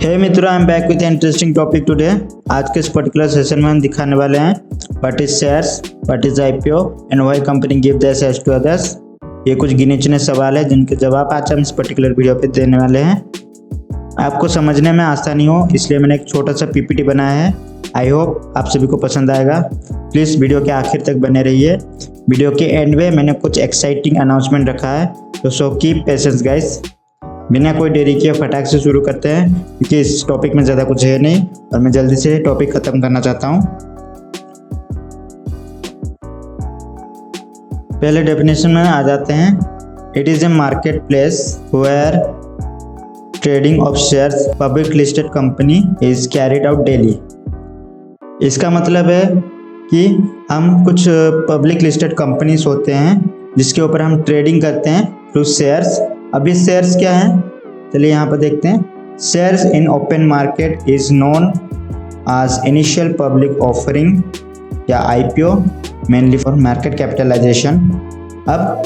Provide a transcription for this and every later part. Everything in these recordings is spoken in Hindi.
हे मित्रों, I am back with interesting topic today. आज के इस पर्टिकुलर सेशन में हम दिखाने वाले हैं what is shares, what is IPO and why company give the shares to others. ये कुछ गिने चुने सवाल है जिनके जवाब आज हम इस पर्टिकुलर वीडियो पे देने वाले हैं। आपको समझने में आसानी हो इसलिए मैंने एक छोटा सा पीपीटी बनाया है। आई होप आप सभी को पसंद आएगा। प्लीज़ वीडियो के आखिर तक बने रहिए। वीडियो के एंड में मैंने कुछ एक्साइटिंग अनाउंसमेंट रखा है, तो सो कीप पेशेंस गाइस। बिना कोई देरी किए फटाक से शुरू करते हैं क्योंकि इस टॉपिक में ज़्यादा कुछ है नहीं और मैं जल्दी से टॉपिक ख़त्म करना चाहता हूँ। पहले डेफिनेशन में आ जाते हैं। It is a market place where trading of shares public listed company is carried out daily. इसका मतलब है कि हम कुछ पब्लिक लिस्टेड कंपनीज होते हैं जिसके ऊपर हम ट्रेडिंग करते हैं थ्रू शेयर्स। अभी शेयर्स क्या है, चलिए यहाँ पर देखते हैं। Shares in open market is known as initial public offering या IPO, mainly for market capitalization. अब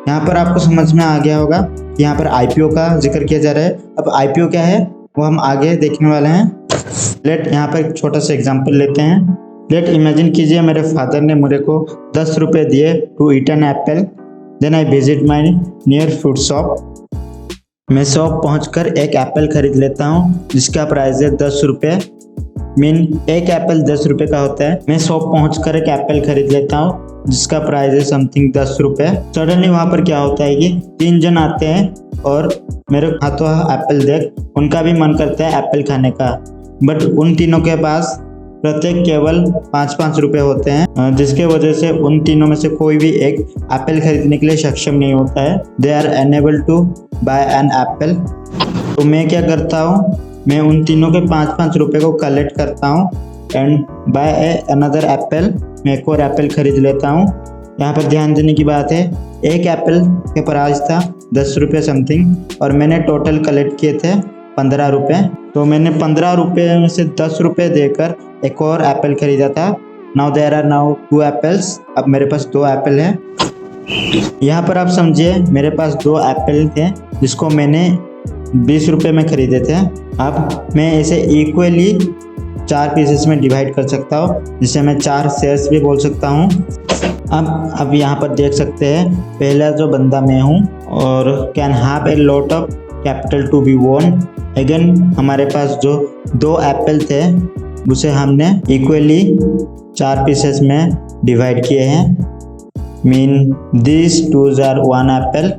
यहाँ पर आपको समझ में आ गया होगा कि यहाँ पर आईपीओ का जिक्र किया जा रहा है। अब आईपीओ क्या है वो हम आगे देखने वाले हैं। लेट यहाँ पर एक छोटा सा एग्जाम्पल लेते हैं। लेट इमेजिन कीजिए मेरे फादर ने मुझे को 10 रुपये दिए to eat an apple. Then I visit my near fruit shop. मैं शॉप पहुंचकर एक एप्पल खरीद लेता हूं जिसका प्राइस है 10 रुपये। मीन एक एप्पल 10 रुपये का होता है। मैं शॉप पहुंचकर एक एप्पल खरीद लेता हूं जिसका प्राइस है समथिंग 10 रुपये। सडनली वहां पर क्या होता है कि 3 जन आते हैं और मेरे हाथों एप्पल देख उनका भी मन करता है एप्पल खाने का, बट उन तीनों के पास प्रत्येक केवल 5-5 रुपये होते हैं, जिसके वजह से उन तीनों में से कोई भी एक एप्पल खरीदने के लिए सक्षम नहीं होता है। They are unable to buy an apple. तो मैं क्या करता हूँ, मैं उन तीनों के 5-5 रुपये को कलेक्ट करता हूँ एंड बाय अनदर एप्पल, मैं एक और एप्पल खरीद लेता हूँ। यहाँ पर ध्यान देने की बात है, एक एप्पल के प्राइस था 10 रुपये समथिंग और मैंने टोटल कलेक्ट किए थे 15 रुपये। तो मैंने 15 रुपये में से 10 रुपये देकर एक और एप्पल खरीदा था। Now there are now 2 apples. अब मेरे पास 2 एप्पल है। यहाँ पर आप समझिए मेरे पास 2 एप्पल थे जिसको मैंने 20 रुपये में खरीदे थे। अब मैं इसे इक्वली 4 पीसेस में डिवाइड कर सकता हूँ जिसे मैं 4 शेयर्स भी बोल सकता हूँ। अब यहाँ पर देख सकते हैं पहला जो बंदा मैं हूँ और can have a lot of capital to be won. Again हमारे पास जो 2 एप्पल थे उसे हमने इक्वली 4 पीसेस में डिवाइड किए हैं। Mean this 2s are 1 apple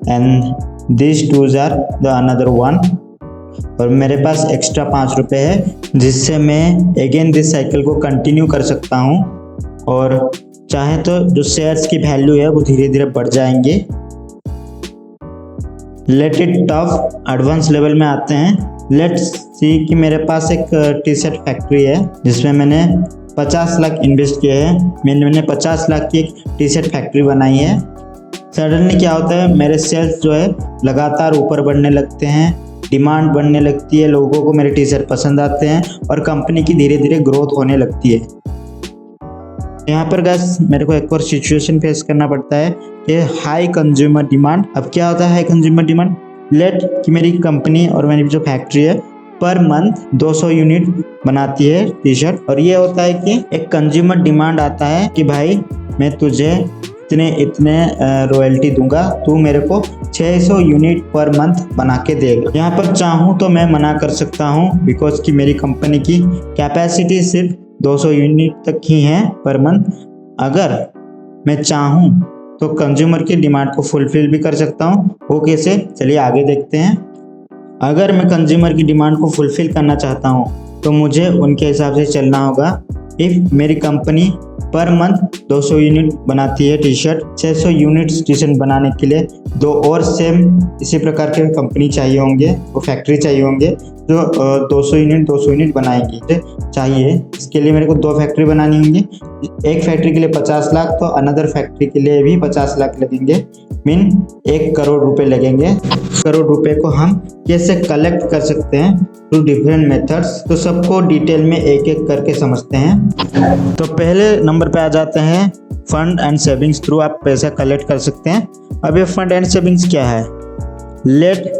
and these 2s are the another 1। और मेरे पास एक्स्ट्रा 5 रुपये है जिससे मैं अगेन दिस साइकिल को कंटिन्यू कर सकता हूँ और चाहे तो जो शेयर्स की वैल्यू है वो धीरे धीरे बढ़ जाएंगे। Let it tough advance level में आते हैं। लेट्स सी कि मेरे पास एक टी शर्ट फैक्ट्री है जिसमें मैंने 50 लाख इन्वेस्ट किए हैं। मैंने 50 लाख की एक टी शर्ट फैक्ट्री बनाई है। सडनली क्या होता है, मेरे सेल्स जो है लगातार ऊपर बढ़ने लगते हैं, डिमांड बढ़ने लगती है, लोगों को मेरे टी शर्ट पसंद आते हैं और कंपनी की धीरे धीरे ग्रोथ होने लगती है। यहाँ पर गाइस मेरे को एक और सिचुएशन फेस करना पड़ता है कि हाई कंज्यूमर डिमांड। अब क्या होता है हाई कंज्यूमर डिमांड, लेट कि मेरी कंपनी और मेरी जो फैक्ट्री है पर मंथ 200 यूनिट बनाती है टी शर्ट। और ये होता है कि एक कंज्यूमर डिमांड आता है कि भाई मैं तुझे इतने रॉयल्टी दूंगा, तू मेरे को 600 यूनिट पर मंथ बना के देगा। यहाँ पर चाहूँ तो मैं मना कर सकता हूँ बिकॉज कि मेरी कंपनी की कैपेसिटी सिर्फ 200 यूनिट तक ही है पर मंथ। अगर मैं चाहूँ तो कंज्यूमर की डिमांड को फुलफिल भी कर सकता हूँ। वो कैसे, चलिए आगे देखते हैं। अगर मैं कंज्यूमर की डिमांड को फुलफिल करना चाहता हूँ तो मुझे उनके हिसाब से चलना होगा। इफ़ मेरी कंपनी पर मंथ 200 यूनिट बनाती है T shirt, 600 units T shirt बनाने के लिए 2 और सेम इसी प्रकार के कंपनी चाहिए होंगे, वो फैक्ट्री चाहिए होंगे जो 200 यूनिट बनाएंगी चाहिए। इसके लिए मेरे को 2 फैक्ट्री बनानी होंगी। एक फैक्ट्री के लिए 50 लाख तो अनदर फैक्ट्री के लिए भी 50 लाख लगेंगे। मीन 1 करोड़ रुपए लगेंगे। करोड़ रुपए को हम कैसे कलेक्ट कर सकते हैं थ्रू डिफरेंट मेथड्स, तो सबको डिटेल में एक एक करके समझते हैं। तो पहले नंबर पे आ जाते हैं फंड एंड सेविंग्स। थ्रू आप पैसा कलेक्ट कर सकते हैं। अब ये फंड एंड सेविंग्स क्या है, लेट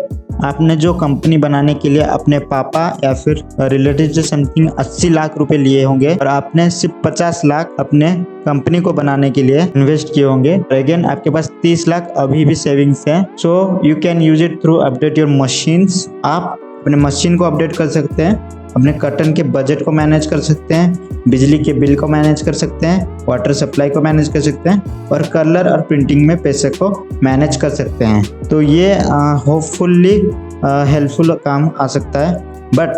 आपने जो कंपनी बनाने के लिए अपने पापा या फिर रिलेटिव से समथिंग 80 लाख रुपए लिए होंगे और आपने सिर्फ 50 लाख अपने कंपनी को बनाने के लिए इन्वेस्ट किए होंगे। अगेन आपके पास 30 लाख अभी भी सेविंग्स है। So you can use it through update your machines. आप अपने मशीन को अपडेट कर सकते हैं, अपने कर्टन के बजट को मैनेज कर सकते हैं, बिजली के बिल को मैनेज कर सकते हैं, वाटर सप्लाई को मैनेज कर सकते हैं और कलर और प्रिंटिंग में पैसे को मैनेज कर सकते हैं। तो ये होपफुली हेल्पफुल काम आ सकता है। बट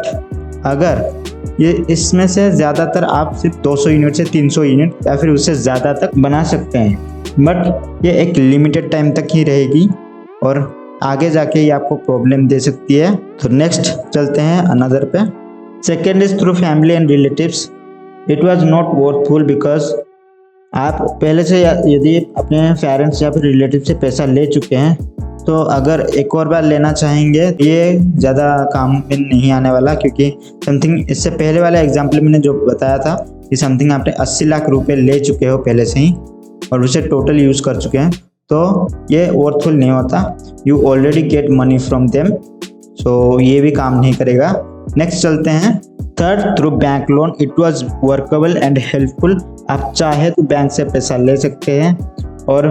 अगर ये इसमें से ज़्यादातर आप सिर्फ 200 यूनिट से 300 यूनिट या फिर उससे ज़्यादा तक बना सकते हैं, बट ये एक लिमिटेड टाइम तक ही रहेगी और आगे जाके ये आपको प्रॉब्लम दे सकती है। तो नेक्स्ट चलते हैं अनदर पे। Second is through family and relatives. It was not worthful because आप पहले से यदि अपने पेरेंट्स या फिर रिलेटिव से पैसा ले चुके हैं तो अगर एक और बार लेना चाहेंगे ये ज़्यादा काम में नहीं आने वाला, क्योंकि समथिंग इससे पहले वाला एग्जाम्पल मैंने जो बताया था कि समथिंग आपने 80 लाख रुपए ले चुके हो पहले से ही और उसे टोटल यूज़ कर चुके हैं, तो ये वर्थफुल नहीं होता। You already get money from them, so ये भी काम नहीं करेगा। नेक्स्ट चलते हैं third, through bank loan. It was workable and helpful. आप चाहे तो बैंक से पैसा ले सकते हैं और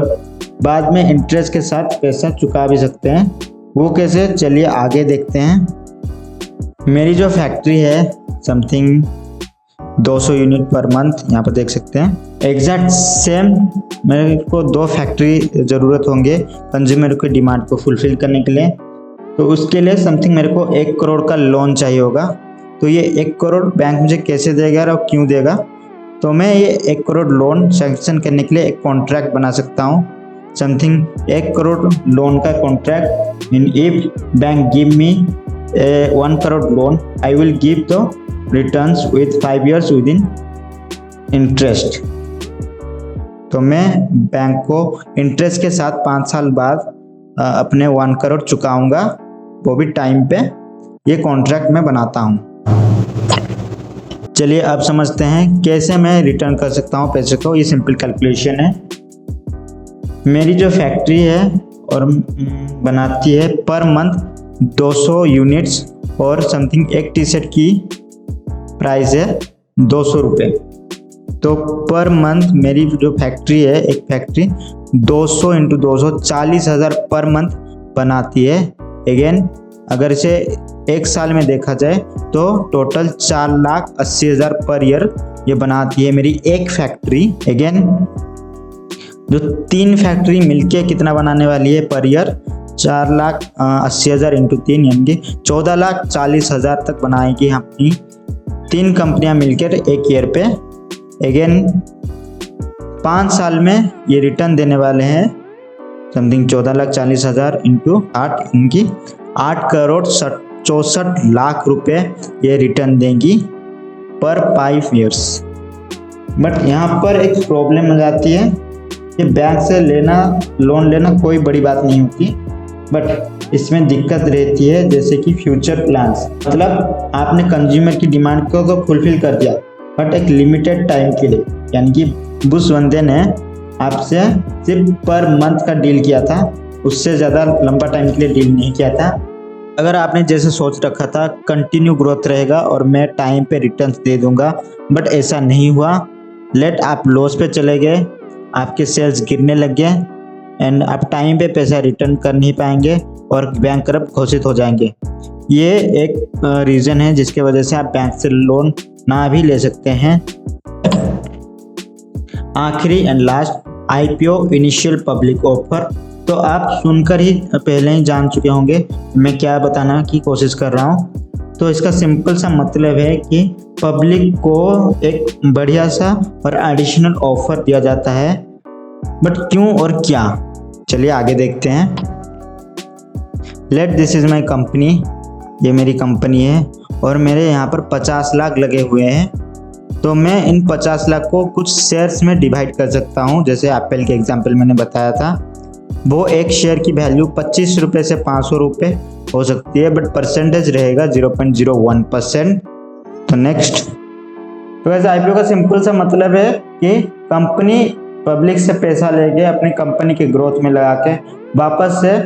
बाद में इंटरेस्ट के साथ पैसा चुका भी सकते हैं। वो कैसे, चलिए आगे देखते हैं। मेरी जो फैक्ट्री है समथिंग 200 यूनिट पर मंथ, यहाँ पर देख सकते हैं एग्जैक्ट सेम। मेरे को 2 फैक्ट्री ज़रूरत होंगे कंज्यूमर की डिमांड को फुलफिल करने के लिए। तो उसके लिए समथिंग मेरे को 1 करोड़ का लोन चाहिए होगा। तो ये 1 करोड़ बैंक मुझे कैसे देगा और क्यों देगा? तो मैं ये 1 करोड़ लोन सैंक्शन करने के लिए एक कॉन्ट्रैक्ट बना सकता हूँ, समथिंग 1 करोड़ लोन का contract. In if bank give me 1 crore loan, I will give the returns with 5 years within interest. तो मैं बैंक को इंटरेस्ट के साथ 5 साल बाद अपने 1 करोड़ चुकाऊंगा, वो भी टाइम पे। ये कॉन्ट्रैक्ट मैं बनाता हूँ। चलिए अब समझते हैं कैसे मैं रिटर्न कर सकता हूँ पैसे को। ये सिंपल कैलकुलेशन है। मेरी जो फैक्ट्री है और बनाती है पर मंथ 200 यूनिट्स और समथिंग एक टी शर्ट की प्राइस है 200 रुपये। तो पर मंथ मेरी जो फैक्ट्री है, एक फैक्ट्री 200 × 200 40,000 पर मंथ बनाती है। अगेन अगर इसे 1 साल में देखा जाए तो टोटल 4,80,000 पर ईयर ये बनाती है मेरी एक फैक्ट्री। अगेन जो 3 फैक्ट्री मिलके कितना बनाने वाली है पर ईयर, 4,80,000 × 3 यानी कि 14,40,000 तक बनाएगी अपनी 3 कंपनियां मिलकर एक ईयर पे। अगेन 5 साल में ये रिटर्न देने वाले हैं समथिंग 14,40,000 × 8 इनकी 8 करोड़ 64 लाख रुपए ये रिटर्न देंगी पर 5 years। बट यहाँ पर एक प्रॉब्लम आ जाती है कि बैंक से लोन लेना कोई बड़ी बात नहीं होती, बट इसमें दिक्कत रहती है जैसे कि फ्यूचर प्लान्स। मतलब आपने कंज्यूमर की डिमांड को तो फुलफिल कर दिया बट एक लिमिटेड टाइम के लिए, यानी कि बुश बंदे ने आपसे सिर्फ पर मंथ का डील किया था, उससे ज़्यादा लंबा टाइम के लिए डील नहीं किया था। अगर आपने जैसे सोच रखा था कंटिन्यू ग्रोथ रहेगा और मैं टाइम पे रिटर्न्स दे दूंगा, बट ऐसा नहीं हुआ। लेट आप लॉस पे चले गए, आपके सेल्स गिरने लग गए एंड आप टाइम पे पैसा रिटर्न कर नहीं पाएंगे और बैंक करप्ट घोषित हो जाएंगे। ये एक रीज़न है जिसके वजह से आप बैंक से लोन ना भी ले सकते हैं। आखिरी and last, IPO initial public offer. तो आप सुनकर ही पहले ही जान चुके होंगे मैं क्या बताना की कोशिश कर रहा हूँ। तो इसका सिंपल सा मतलब है कि पब्लिक को एक बढ़िया सा और एडिशनल ऑफर दिया जाता है, बट क्यों और क्या, चलिए आगे देखते हैं। Let this is my company, ये मेरी कंपनी है और मेरे यहाँ पर 50 लाख लगे हुए हैं। तो मैं इन 50 लाख को कुछ शेयर्स में डिवाइड कर सकता हूँ। जैसे एप्पल के एग्जांपल मैंने बताया था, वो एक शेयर की वैल्यू 25 रुपये से 500 रुपये हो सकती है, बट परसेंटेज रहेगा 0.01%। तो नेक्स्ट, तो वैसे IPO का सिंपल सा मतलब है कि कंपनी पब्लिक से पैसा लेके अपनी कंपनी की ग्रोथ में लगा के वापस से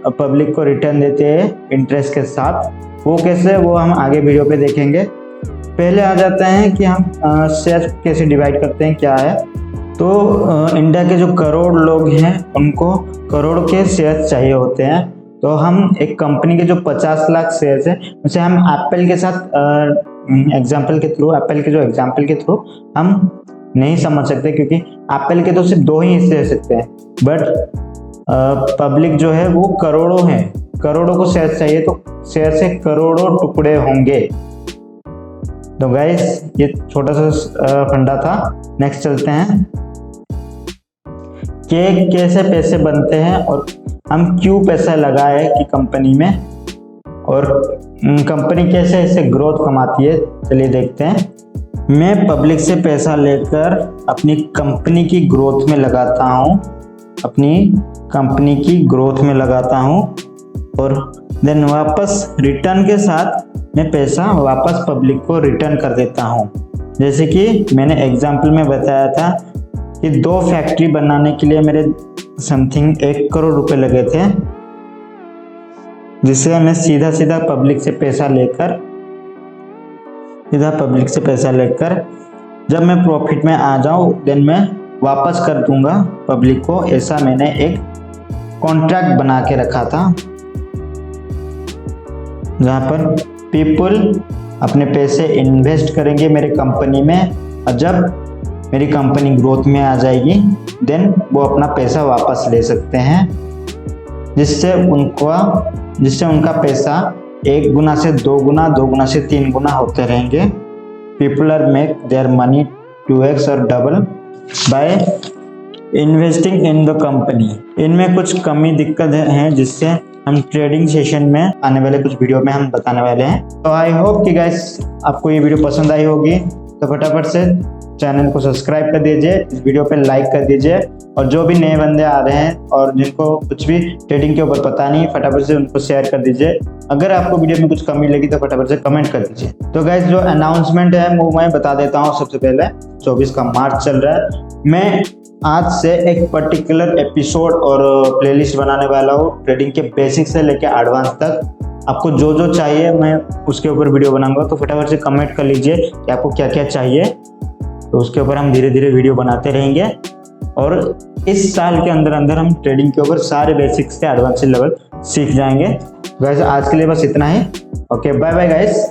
पब्लिक को रिटर्न देते हैं इंटरेस्ट के साथ। वो कैसे, वो हम आगे वीडियो पे देखेंगे। पहले आ जाते हैं कि हम शेयर कैसे डिवाइड करते हैं, क्या है। तो इंडिया के जो करोड़ लोग हैं उनको करोड़ के शेयर चाहिए होते हैं। तो हम एक कंपनी के जो 50 लाख शेयर्स हैं उसे हम एप्पल के साथ एग्जाम्पल के थ्रू, एप्पल के जो एग्जाम्पल के थ्रू हम नहीं समझ सकते, क्योंकि एप्पल के तो सिर्फ 2 ही हिस्से हो सकते हैं, बट पब्लिक जो है वो करोड़ों हैं, करोड़ों को शेयर चाहिए, तो शेयर से करोड़ों टुकड़े होंगे। तो गाइस ये छोटा सा फंडा था। नेक्स्ट चलते हैं कि कैसे पैसे बनते हैं और हम क्यों पैसा लगाए कि कंपनी में, और कंपनी कैसे इससे ग्रोथ कमाती है। चलिए देखते हैं। मैं पब्लिक से पैसा लेकर अपनी कंपनी की ग्रोथ में लगाता हूँ, अपनी कंपनी की ग्रोथ में लगाता हूँ, और देन वापस रिटर्न के साथ मैं पैसा वापस पब्लिक को रिटर्न कर देता हूँ। जैसे कि मैंने एग्जाम्पल में बताया था कि 2 फैक्ट्री बनाने के लिए मेरे समथिंग 1 करोड़ रुपए लगे थे, जिससे मैं सीधा पब्लिक से पैसा लेकर जब मैं प्रॉफिट में आ जाऊं देन मैं वापस कर दूंगा पब्लिक को। ऐसा मैंने एक कॉन्ट्रैक्ट बना के रखा था, जहां पर पीपल अपने पैसे इन्वेस्ट करेंगे मेरे कंपनी में, और जब मेरी कंपनी ग्रोथ में आ जाएगी देन वो अपना पैसा वापस ले सकते हैं, जिससे उनका पैसा 1 गुना से 2 गुना, 2 गुना से 3 गुना होते रहेंगे। People are make their money 2x और double by investing in the company. इनमें कुछ कमी दिक्कत है जिससे हम ट्रेडिंग सेशन में आने वाले कुछ वीडियो में हम बताने वाले हैं। तो आई होप कि गाइस आपको ये वीडियो पसंद आई होगी, तो फटाफट से चैनल को सब्सक्राइब कर दीजिए, इस वीडियो पे लाइक कर दीजिए, और जो भी नए बंदे आ रहे हैं और जिनको कुछ भी ट्रेडिंग के ऊपर पता नहीं, फटाफट से उनको शेयर कर दीजिए। अगर आपको वीडियो में कुछ कमी लगी तो फटाफट से कमेंट कर दीजिए। तो गाइस जो अनाउंसमेंट है वो मैं बता देता हूँ। सबसे पहले 24 का मार्च चल रहा है, मैं आज से एक पर्टिकुलर एपिसोड और प्लेलिस्ट बनाने वाला हूँ, ट्रेडिंग के बेसिक से लेकर एडवांस तक। आपको जो जो चाहिए मैं उसके ऊपर वीडियो बनाऊंगा, तो फटाफट से कमेंट कर लीजिए कि आपको क्या क्या चाहिए, तो उसके ऊपर हम धीरे धीरे वीडियो बनाते रहेंगे। और इस साल के अंदर हम ट्रेडिंग के ऊपर सारे बेसिक्स से एडवांस लेवल सीख जाएंगे। गाइस आज के लिए बस इतना ही। Okay, bye bye guys.